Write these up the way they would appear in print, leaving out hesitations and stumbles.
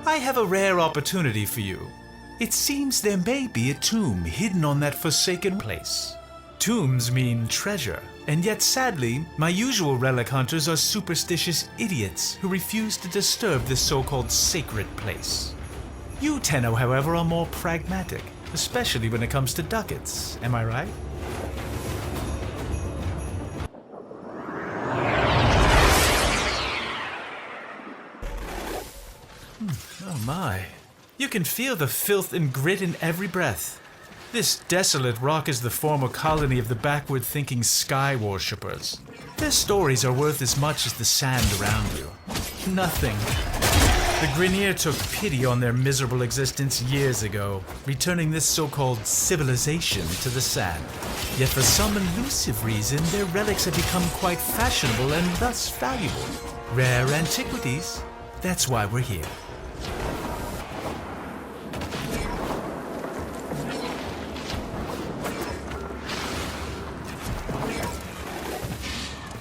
I have a rare opportunity for you. It seems there may be a tomb hidden on that forsaken place. Tombs mean treasure, and yet sadly, my usual relic hunters are superstitious idiots who refuse to disturb this so-called sacred place. You, Tenno, however, are more pragmatic, especially when it comes to ducats, am I right? Oh my. You can feel the filth and grit in every breath. This desolate rock is the former colony of the backward-thinking sky worshippers. Their stories are worth as much as the sand around you. Nothing. The Grineer took pity on their miserable existence years ago, returning this so-called civilization to the sand. Yet for some elusive reason, their relics have become quite fashionable and thus valuable. Rare antiquities. That's why we're here.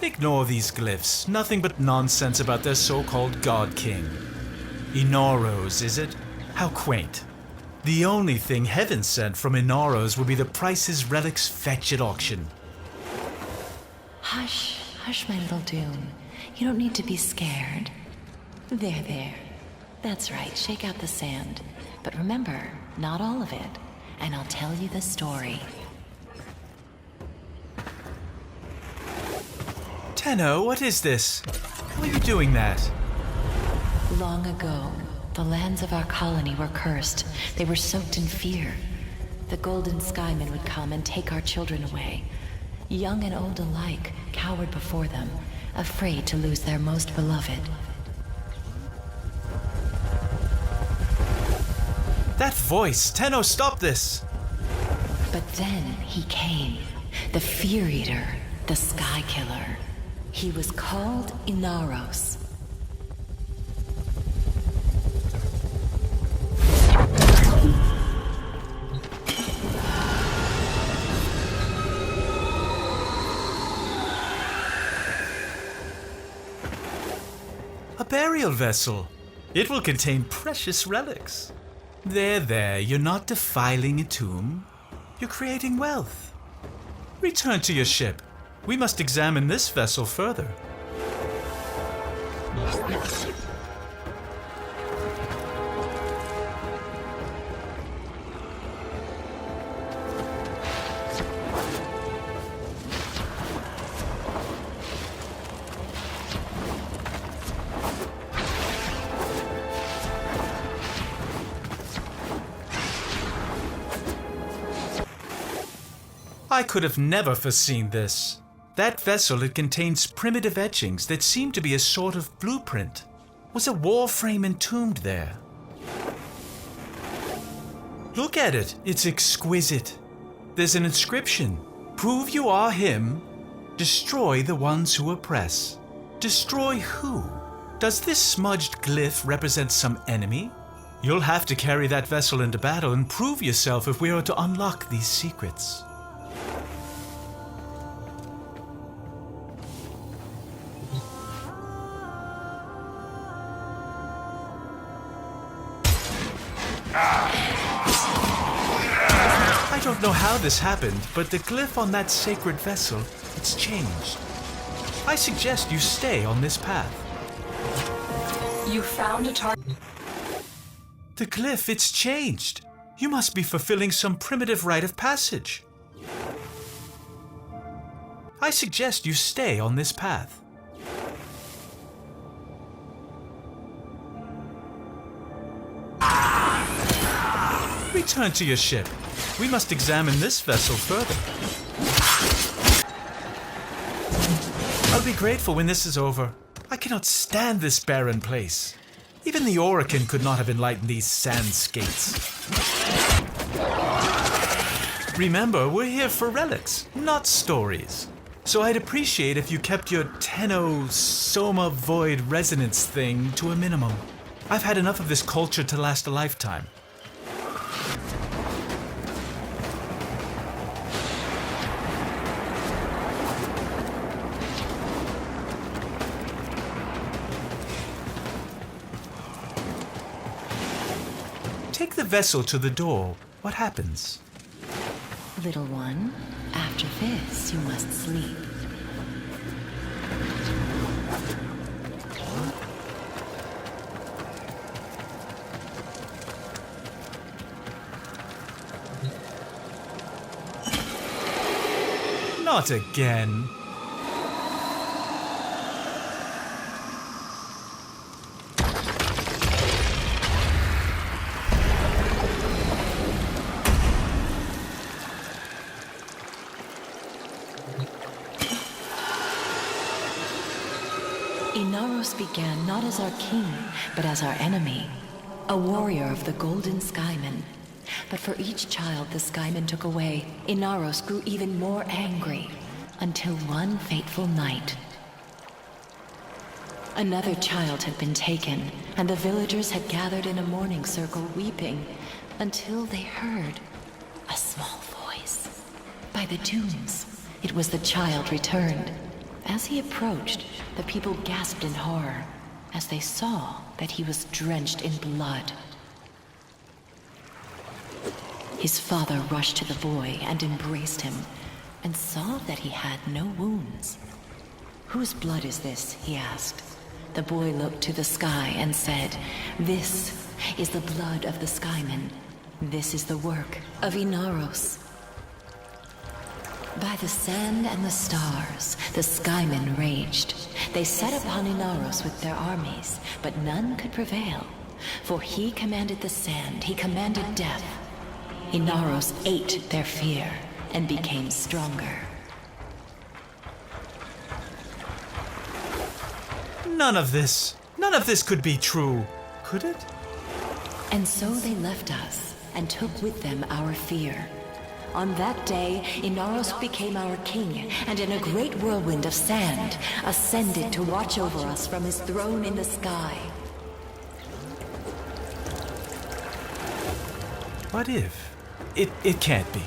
Ignore these glyphs. Nothing but nonsense about their so-called God King. Inaros, is it? How quaint. The only thing heaven sent from Inaros will be the prices relics fetch at auction. Hush, hush, my little Dune. You don't need to be scared. There. That's right, shake out the sand. But remember, not all of it. And I'll tell you the story. Tenno, what is this? Why are you doing that? Long ago, the lands of our colony were cursed. They were soaked in fear. The Golden Skymen would come and take our children away. Young and old alike cowered before them, afraid to lose their most beloved. That voice! Tenno, stop this! But then he came. The Fear Eater, the Sky Killer. He was called Inaros. A burial vessel. It will contain precious relics. There, you're not defiling a tomb. You're creating wealth. Return to your ship. We must examine this vessel further. I could have never foreseen this. That vessel, it contains primitive etchings that seem to be a sort of blueprint. Was a war frame entombed there? Look at it. It's exquisite. There's an inscription. Prove you are him. Destroy the ones who oppress. Destroy who? Does this smudged glyph represent some enemy? You'll have to carry that vessel into battle and prove yourself if we are to unlock these secrets. I don't know how this happened, but the glyph on that sacred vessel, it's changed. I suggest you stay on this path. You found a target. The glyph, it's changed. You must be fulfilling some primitive rite of passage. I suggest you stay on this path. Return to your ship. We must examine this vessel further. I'll be grateful when this is over. I cannot stand this barren place. Even the Orokin could not have enlightened these sand skates. Remember, we're here for relics, not stories. So I'd appreciate if you kept your Tenno Soma Void Resonance thing to a minimum. I've had enough of this culture to last a lifetime. take the vessel to the door, what happens? Little one, after this you must sleep. Not again. Inaros began not as our king, but as our enemy, a warrior of the Golden Skymen. But for each child the Skymen took away, Inaros grew even more angry, until one fateful night. Another child had been taken, and the villagers had gathered in a mourning circle weeping, until they heard a small voice. By the dunes, it was the child returned. As he approached, the people gasped in horror, as they saw that he was drenched in blood. His father rushed to the boy and embraced him, and saw that he had no wounds. "Whose blood is this?" he asked. The boy looked to the sky and said, "This is the blood of the Skymen. This is the work of Inaros." By the sand and the stars, the Skymen raged. They set upon Inaros with their armies, but none could prevail. For he commanded the sand, he commanded death. Inaros ate their fear and became stronger. None of this could be true, could it? And so they left us and took with them our fear. On that day, Inaros became our king, and in a great whirlwind of sand, ascended to watch over us from his throne in the sky. What if? It can't be.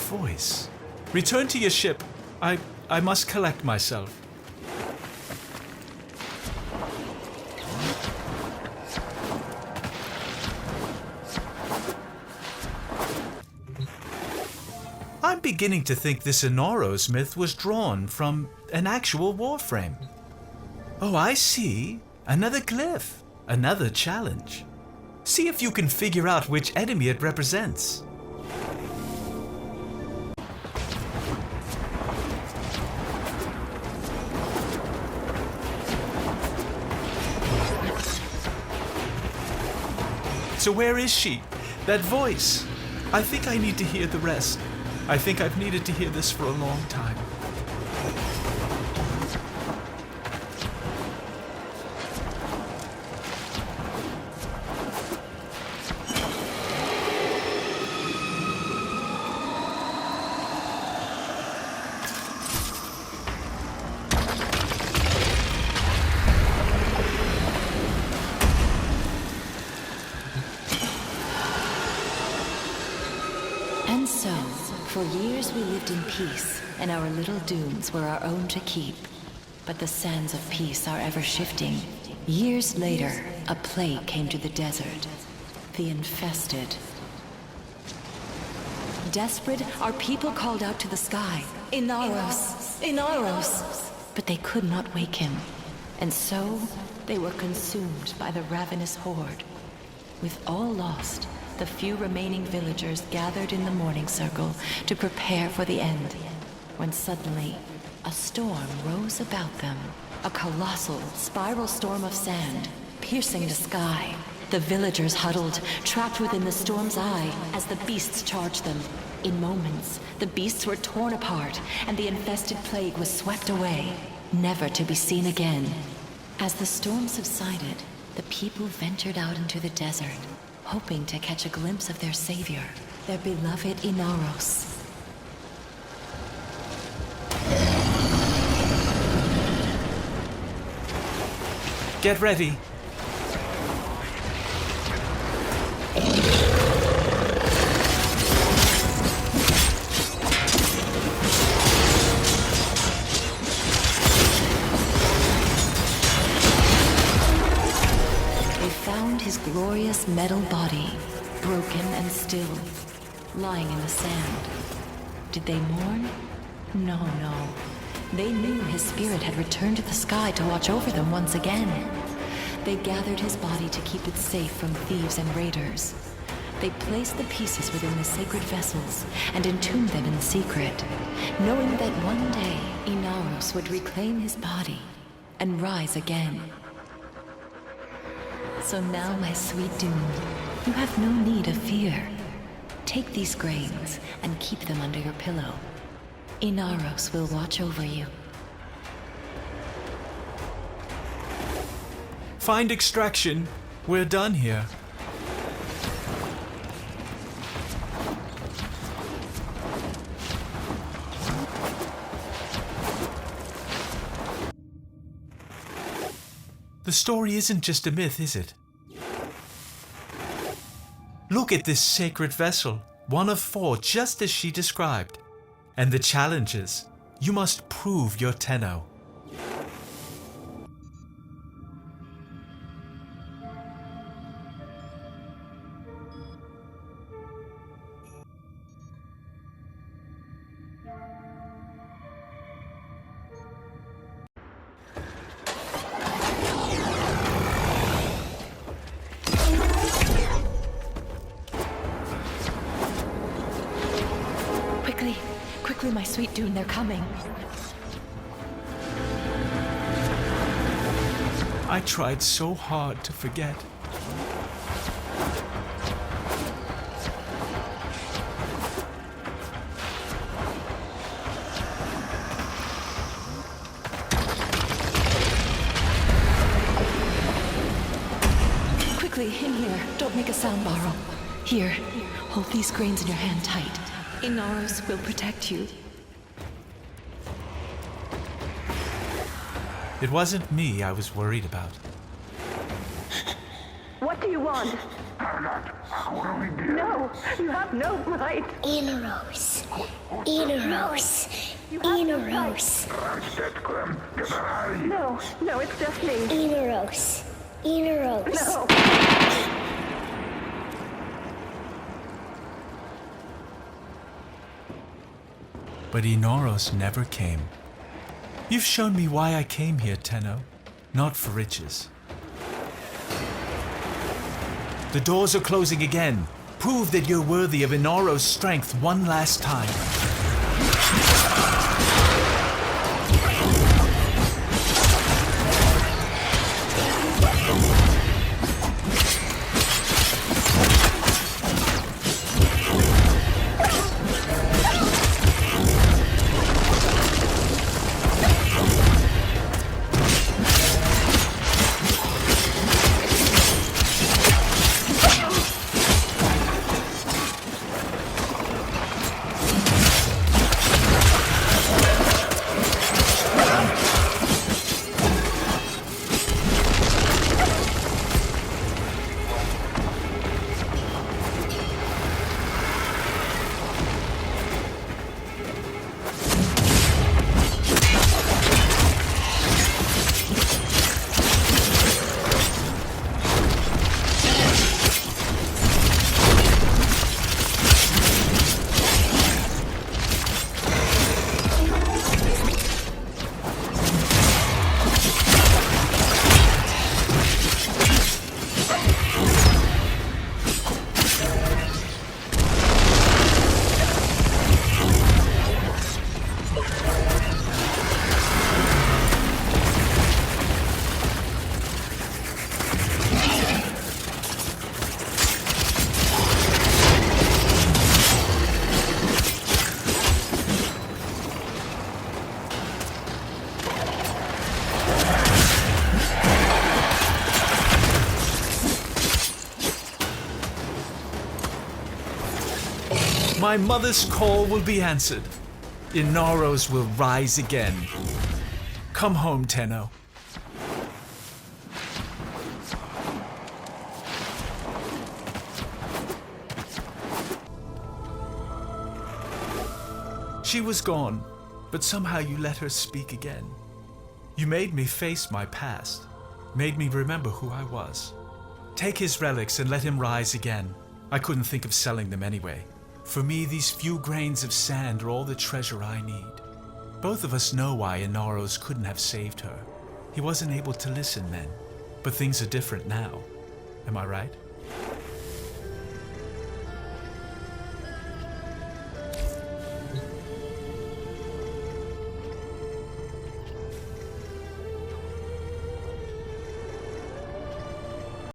Voice. Return to your ship. I must collect myself. I'm beginning to think this Inaros myth was drawn from an actual warframe. Oh, I see. Another glyph. Another challenge. See if you can figure out which enemy it represents. So where is she? That voice. I think I need to hear the rest. I think I've needed to hear this for a long time. And so, for years we lived in peace, and our little dunes were our own to keep. But the sands of peace are ever shifting. Years later, a plague came to the desert. The infested. Desperate, our people called out to the sky, Inaros! Inaros! But they could not wake him. And so, they were consumed by the ravenous horde. With all lost, the few remaining villagers gathered in the morning circle to prepare for the end, when suddenly, a storm rose about them. A colossal, spiral storm of sand, piercing the sky. The villagers huddled, trapped within the storm's eye, as the beasts charged them. In moments, the beasts were torn apart, and the infested plague was swept away, never to be seen again. As the storm subsided, the people ventured out into the desert, hoping to catch a glimpse of their savior, their beloved Inaros. Get ready. They found his glorious metal body, broken and still, lying in the sand. Did they mourn? No. They knew his spirit had returned to the sky to watch over them once again. They gathered his body to keep it safe from thieves and raiders. They placed the pieces within the sacred vessels and entombed them in secret, knowing that one day Inaros would reclaim his body and rise again. So now, my sweet Dune, you have no need of fear. Take these grains and keep them under your pillow. Inaros will watch over you. Find extraction. We're done here. The story isn't just a myth, is it? Look at this sacred vessel, one of 4, just as she described. And the challenge is, you must prove your Tenno. Quickly, my sweet Dune, they're coming. I tried so hard to forget. Quickly, in here. Don't make a sound, Borrow. Here, hold these grains in your hand tight. Inaros will protect you. It wasn't me I was worried about. What do you want? No, you have no right. Inaros. Inaros. Inaros. No, it's just me. Inaros. Inaros. No. But Inaros never came. You've shown me why I came here, Tenno. Not for riches. The doors are closing again. Prove that you're worthy of Inaros' strength one last time. My mother's call will be answered. Inaros will rise again. Come home, Tenno. She was gone, but somehow you let her speak again. You made me face my past, made me remember who I was. Take his relics and let him rise again. I couldn't think of selling them anyway. For me, these few grains of sand are all the treasure I need. Both of us know why Inaros couldn't have saved her. He wasn't able to listen then. But things are different now. Am I right?